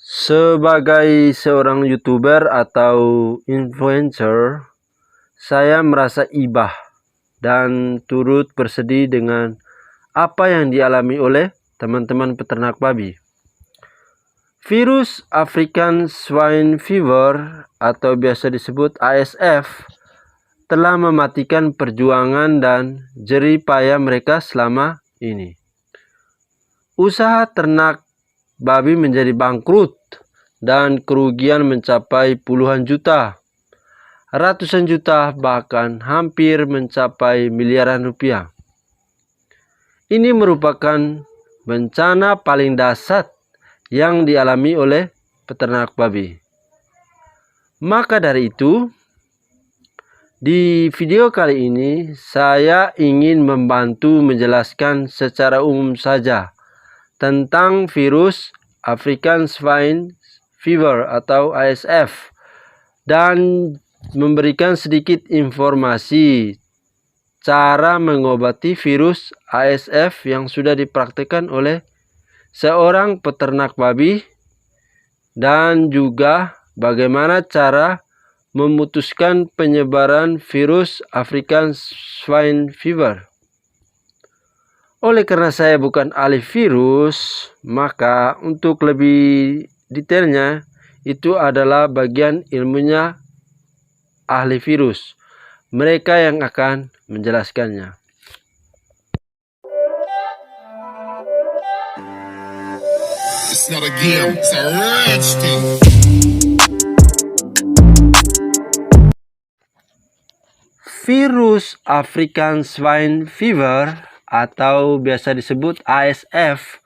Sebagai seorang YouTuber atau influencer, saya merasa ibah dan turut bersedih dengan apa yang dialami oleh teman-teman peternak babi. Virus African Swine Fever atau biasa disebut ASF telah mematikan perjuangan dan jerih payah mereka selama ini. Usaha ternak babi menjadi bangkrut dan kerugian mencapai puluhan juta, ratusan juta, bahkan hampir mencapai miliaran rupiah. Ini merupakan bencana paling dahsyat yang dialami oleh peternak babi. Maka dari itu, di video kali ini saya ingin membantu menjelaskan secara umum saja tentang virus African Swine Fever atau ASF dan memberikan sedikit informasi cara mengobati virus ASF yang sudah dipraktikkan oleh seorang peternak babi dan juga bagaimana cara memutuskan penyebaran virus African Swine Fever. Oleh karena saya bukan ahli virus, maka untuk lebih detailnya itu adalah bagian ilmunya ahli virus. Mereka yang akan menjelaskannya. It's not a game, it's a rich thing. Virus African Swine Fever atau biasa disebut ASF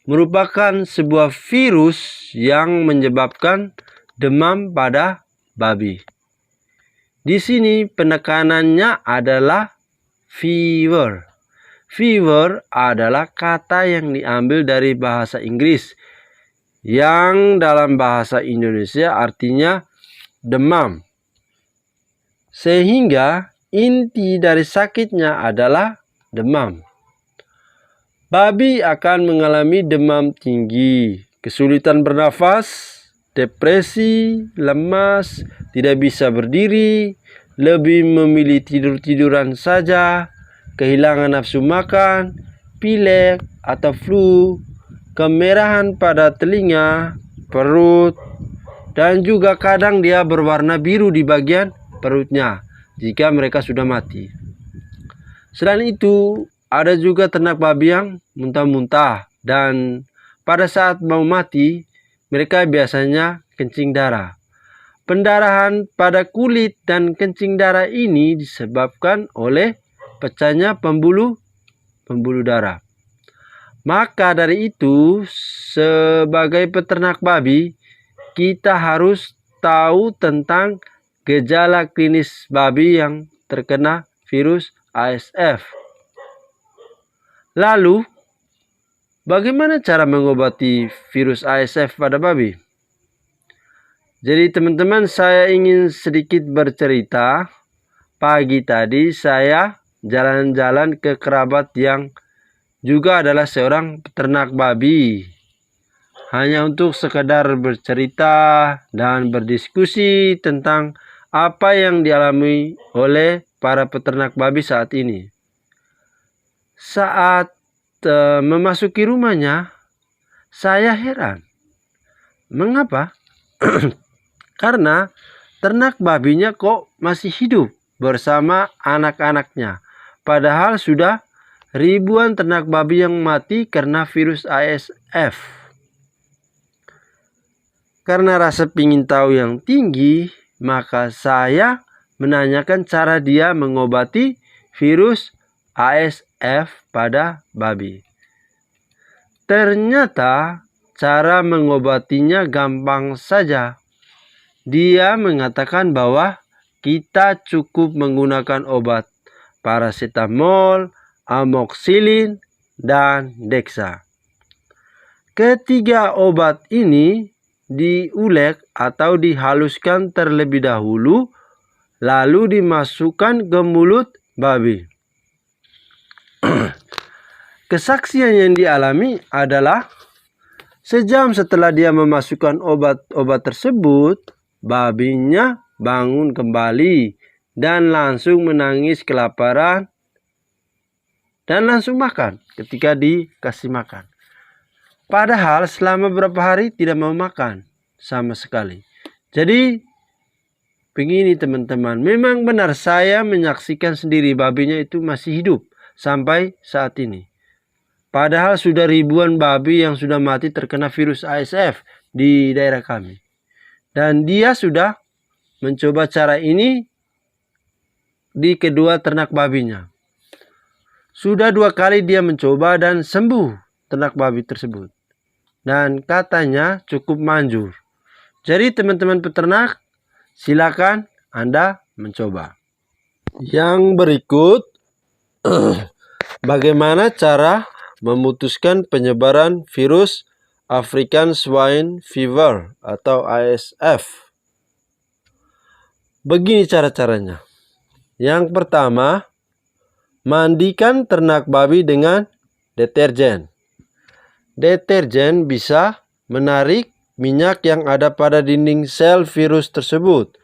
merupakan sebuah virus yang menyebabkan demam pada babi. Di sini penekanannya adalah fever. Fever adalah kata yang diambil dari bahasa Inggris yang dalam bahasa Indonesia artinya demam. Sehingga inti dari sakitnya adalah demam. Babi akan mengalami demam tinggi, kesulitan bernafas, depresi, lemas, tidak bisa berdiri, lebih memilih tidur-tiduran saja, kehilangan nafsu makan, pilek atau flu, kemerahan pada telinga, perut, dan juga kadang dia berwarna biru di bagian perutnya jika mereka sudah mati. Selain itu, ada juga ternak babi yang muntah-muntah dan pada saat mau mati, mereka biasanya kencing darah. Pendarahan pada kulit dan kencing darah ini disebabkan oleh pecahnya pembuluh darah. Maka dari itu, sebagai peternak babi, kita harus tahu tentang gejala klinis babi yang terkena virus ASF. Lalu, bagaimana cara mengobati virus ASF pada babi? Jadi teman-teman, saya ingin sedikit bercerita. Pagi tadi saya jalan-jalan ke kerabat yang juga adalah seorang peternak babi. Hanya untuk sekedar bercerita dan berdiskusi tentang apa yang dialami oleh para peternak babi saat ini. Saat memasuki rumahnya, saya heran. Mengapa? Karena ternak babinya kok masih hidup bersama anak-anaknya. Padahal sudah ribuan ternak babi yang mati karena virus ASF. Karena rasa ingin tahu yang tinggi, maka saya menanyakan cara dia mengobati virus ASF pada babi. Ternyata cara mengobatinya gampang saja. Dia mengatakan bahwa kita cukup menggunakan obat paracetamol, amoxicillin, dan dexa. Ketiga obat ini diulek atau dihaluskan terlebih dahulu, lalu dimasukkan ke mulut babi. Kesaksian yang dialami adalah Sejam setelah dia memasukkan obat-obat tersebut, babinya bangun kembali dan langsung menangis kelaparan dan langsung makan ketika dikasih makan. Padahal selama beberapa hari tidak mau makan sama sekali. Jadi begini teman-teman, memang benar saya menyaksikan sendiri babinya itu masih hidup sampai saat ini. Padahal sudah ribuan babi yang sudah mati terkena virus ASF di daerah kami. Dan dia sudah mencoba cara ini di kedua ternak babinya. Sudah 2 kali dia mencoba dan sembuh ternak babi tersebut. Dan katanya cukup manjur. Jadi teman-teman peternak, silakan Anda mencoba. Yang berikut, bagaimana cara memutuskan penyebaran virus African Swine Fever atau ASF. Begini cara-caranya. Yang pertama, mandikan ternak babi dengan deterjen. Deterjen bisa menarik minyak yang ada pada dinding sel virus tersebut.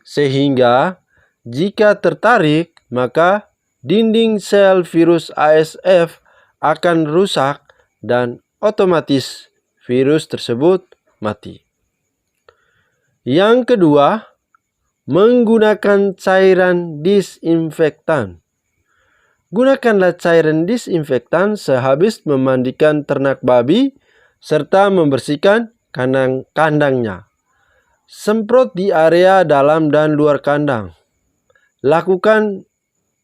Sehingga jika tertarik, maka dinding sel virus ASF akan rusak dan otomatis virus tersebut mati. Yang kedua, menggunakan cairan disinfektan. Gunakanlah cairan disinfektan sehabis memandikan ternak babi serta membersihkan kandangnya. Semprot di area dalam dan luar kandang. Lakukan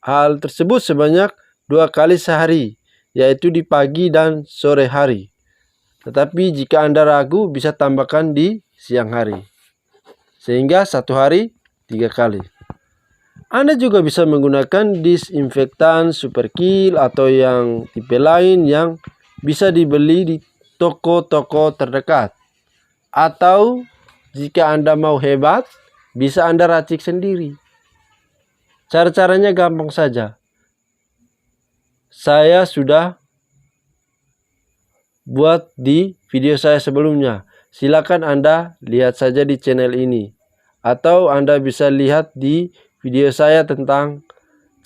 hal tersebut sebanyak 2 kali sehari, yaitu di pagi dan sore hari. Tetapi jika Anda ragu, bisa tambahkan di siang hari. Sehingga 1 hari 3 kali. Anda juga bisa menggunakan disinfektan Superkill atau yang tipe lain yang bisa dibeli di toko-toko terdekat. Atau jika Anda mau hebat, bisa Anda racik sendiri. Cara-caranya gampang saja. Saya sudah buat di video saya sebelumnya. Silakan Anda lihat saja di channel ini. Atau Anda bisa lihat di video saya tentang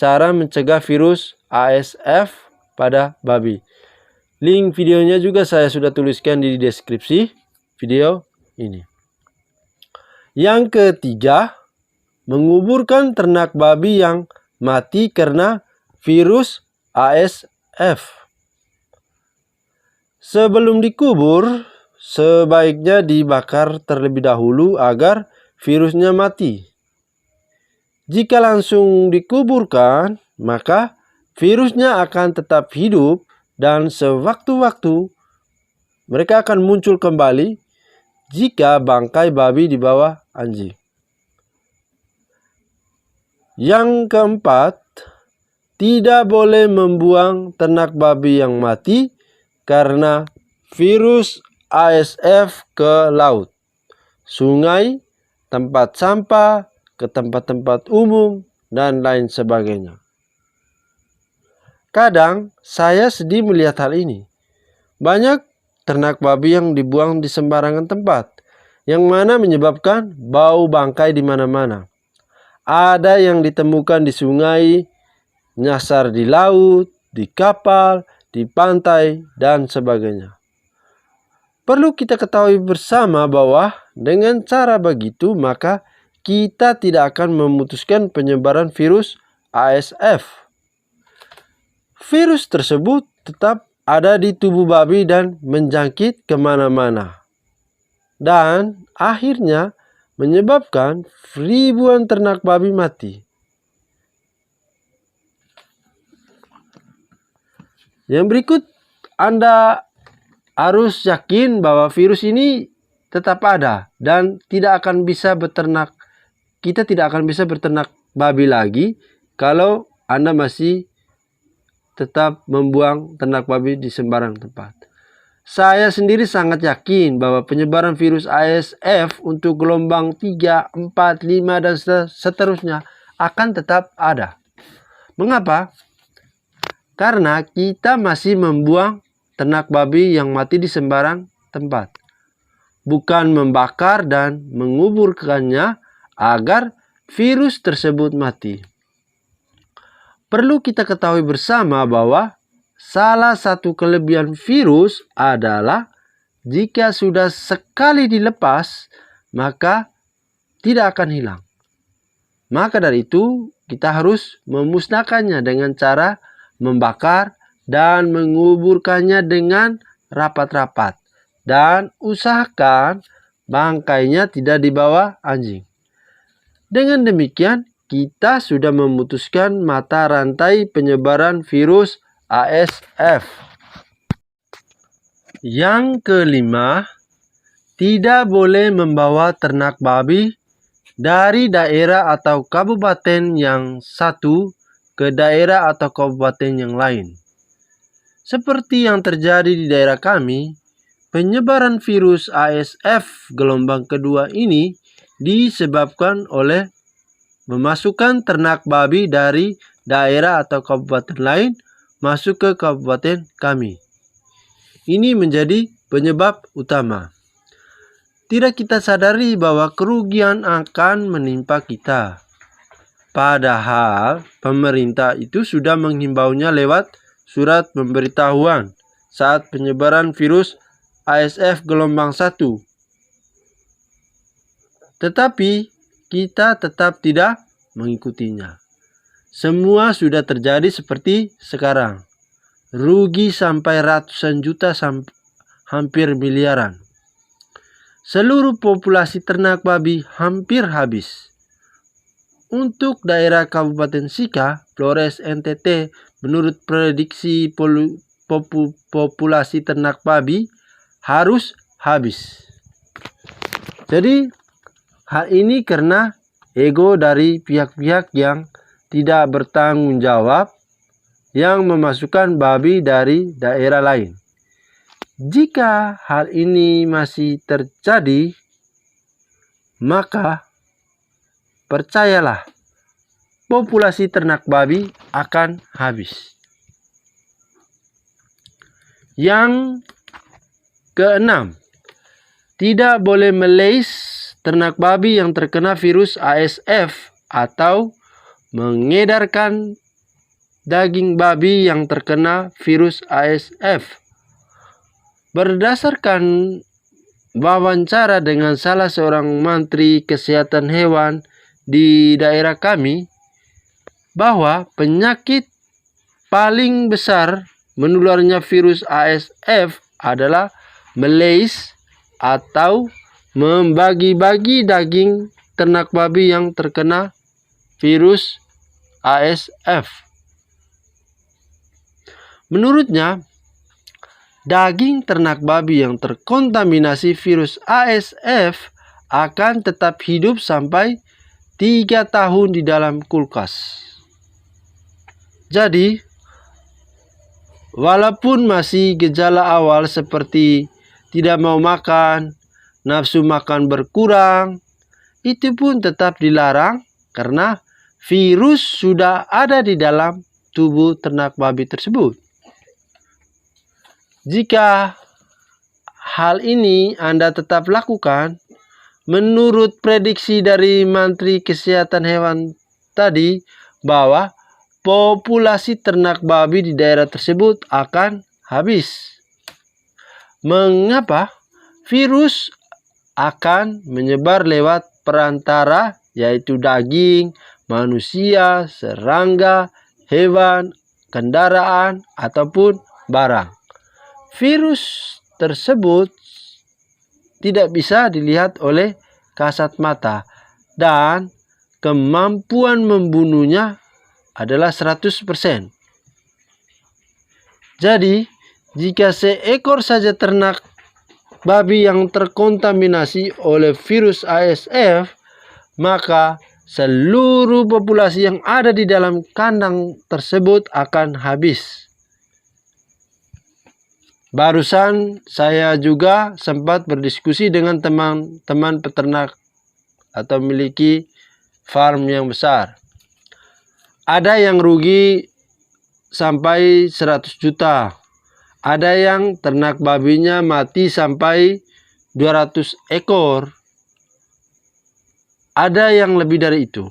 cara mencegah virus ASF pada babi. Link videonya juga saya sudah tuliskan di deskripsi video ini. Yang ketiga, menguburkan ternak babi yang mati karena virus ASF. Sebelum dikubur, sebaiknya dibakar terlebih dahulu agar virusnya mati. Jika langsung dikuburkan, maka virusnya akan tetap hidup dan sewaktu-waktu mereka akan muncul kembali jika bangkai babi di bawah anjing. Yang keempat, tidak boleh membuang ternak babi yang mati karena virus ASF ke laut, sungai, tempat sampah, ke tempat-tempat umum, dan lain sebagainya. Kadang saya sedih melihat hal ini. Banyak ternak babi yang dibuang di sembarangan tempat, yang mana menyebabkan bau bangkai di mana-mana. Ada yang ditemukan di sungai, nyasar di laut, di kapal, di pantai, dan sebagainya. Perlu kita ketahui bersama bahwa dengan cara begitu maka kita tidak akan memutuskan penyebaran virus ASF. Virus tersebut tetap ada di tubuh babi dan menjangkit kemana-mana. Dan akhirnya menyebabkan ribuan ternak babi mati. Yang berikut, Anda harus yakin bahwa virus ini tetap ada dan tidak akan bisa beternak. Kita tidak akan bisa beternak babi lagi kalau Anda masih tetap membuang ternak babi di sembarang tempat. Saya sendiri sangat yakin bahwa penyebaran virus ASF untuk gelombang 3, 4, 5, dan seterusnya akan tetap ada. Mengapa? Karena kita masih membuang ternak babi yang mati di sembarang tempat, bukan membakar dan menguburkannya agar virus tersebut mati. Perlu kita ketahui bersama bahwa salah satu kelebihan virus adalah jika sudah sekali dilepas, maka tidak akan hilang. Maka dari itu, kita harus memusnahkannya dengan cara membakar dan menguburkannya dengan rapat-rapat. Dan usahakan bangkainya tidak dibawa anjing. Dengan demikian, kita sudah memutuskan mata rantai penyebaran virus ASF. Yang kelima, tidak boleh membawa ternak babi dari daerah atau kabupaten yang satu ke daerah atau kabupaten yang lain. Seperti yang terjadi di daerah kami, penyebaran virus ASF gelombang kedua ini disebabkan oleh memasukkan ternak babi dari daerah atau kabupaten lain masuk ke kabupaten kami. Ini menjadi penyebab utama. Tidak kita sadari bahwa kerugian akan menimpa kita. Padahal pemerintah itu sudah menghimbaunya lewat surat pemberitahuan saat penyebaran virus ASF gelombang 1. Tetapi kita tetap tidak mengikutinya. Semua sudah terjadi seperti sekarang. Rugi sampai ratusan juta hampir miliaran. Seluruh populasi ternak babi hampir habis. Untuk daerah Kabupaten Sika, Flores NTT, menurut prediksi populasi ternak babi harus habis. Jadi hal ini karena ego dari pihak-pihak yang tidak bertanggung jawab yang memasukkan babi dari daerah lain. Jika hal ini masih terjadi, maka percayalah, populasi ternak babi akan habis. Yang keenam, tidak boleh melais ternak babi yang terkena virus ASF atau mengedarkan daging babi yang terkena virus ASF. Berdasarkan wawancara dengan salah seorang menteri kesehatan hewan di daerah kami, bahwa penyakit paling besar menularnya virus ASF adalah melais atau membagi-bagi daging ternak babi yang terkena virus ASF. Menurutnya, daging ternak babi yang terkontaminasi virus ASF akan tetap hidup sampai 3 tahun di dalam kulkas. Jadi, walaupun masih gejala awal seperti tidak mau makan, nafsu makan berkurang, itu pun tetap dilarang karena virus sudah ada di dalam tubuh ternak babi tersebut. Jika hal ini Anda tetap lakukan, menurut prediksi dari Menteri Kesehatan Hewan tadi, bahwa populasi ternak babi di daerah tersebut akan habis. Mengapa? Virus akan menyebar lewat perantara, yaitu daging, manusia, serangga, hewan, kendaraan, ataupun barang. Virus tersebut tidak bisa dilihat oleh kasat mata dan kemampuan membunuhnya adalah 100%. Jadi, jika seekor saja ternak babi yang terkontaminasi oleh virus ASF, maka seluruh populasi yang ada di dalam kandang tersebut akan habis. Barusan saya juga sempat berdiskusi dengan teman-teman peternak atau memiliki farm yang besar. Ada yang rugi sampai 100 juta. Ada yang ternak babinya mati sampai 200 ekor. Ada yang lebih dari itu.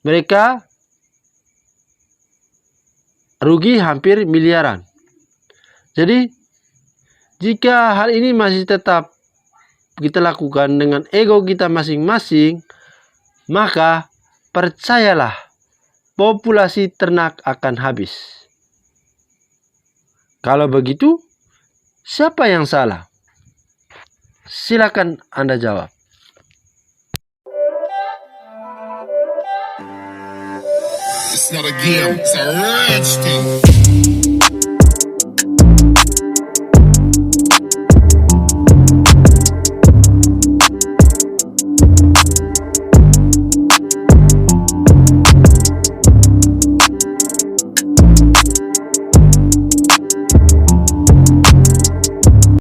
Mereka rugi hampir miliaran. Jadi, jika hal ini masih tetap kita lakukan dengan ego kita masing-masing, maka percayalah, populasi ternak akan habis. Kalau begitu, siapa yang salah? Silakan Anda jawab. It's not a game, it's a rich thing.